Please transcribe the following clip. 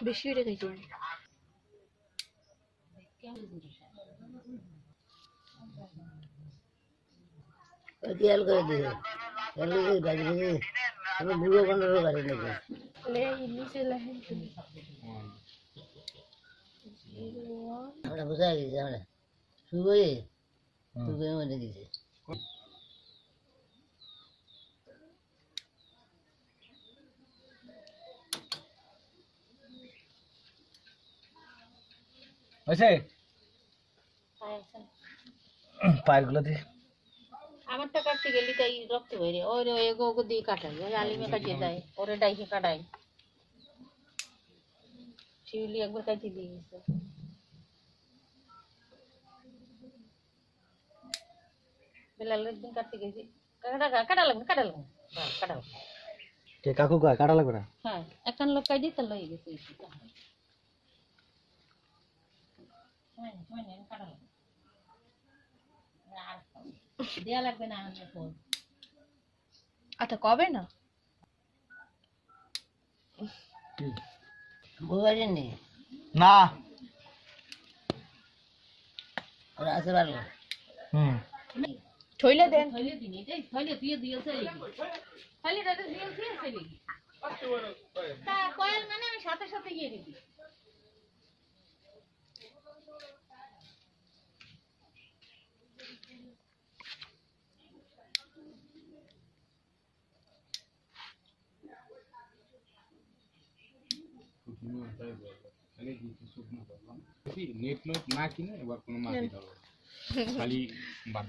বেশি রে খাইছো তেল করে দিও তেল করে ভাজি ভাজি আমি বুড়ো বানারও গাড়ি নেবো ले নিচে লাহেন তুমি আমরা বুঝা গেছি আমরা শুয়ে শুয়ে মনে গেছে হয়েছে পায়েরগুলো দিয়ে আমারটা কাটতে গেলি তাই রক্ত বেরে ওরে এগো দিয়ে কাটাই ওই আলিমে কাটিয়ে দেয় ওরে ডাইকে কাটাই শিউলি একবার কাটিয়ে দিয়ে গেছে বেলালের দিন কাটতে গেছি কাটা লাগবে কে কাকু কয় কাটা লাগবে না হ্যাঁ একখান লোক কাটি তার লয়ে গেছে কাটা লাগবে আর দেয়া লাগবে না এখন আচ্ছা কবে না বুঝাই নি না ওরা আসতে পারবো থইলে দেন থইলে দিনি এই থইলে দিয়ে চলে গেছি থইলে দাদা দিয়ে চলে গেছি তা কয়েল মানে আমি সাথে গিয়ে দিবি নেট না কিনে এবার কোনো মাটি খালি বাদ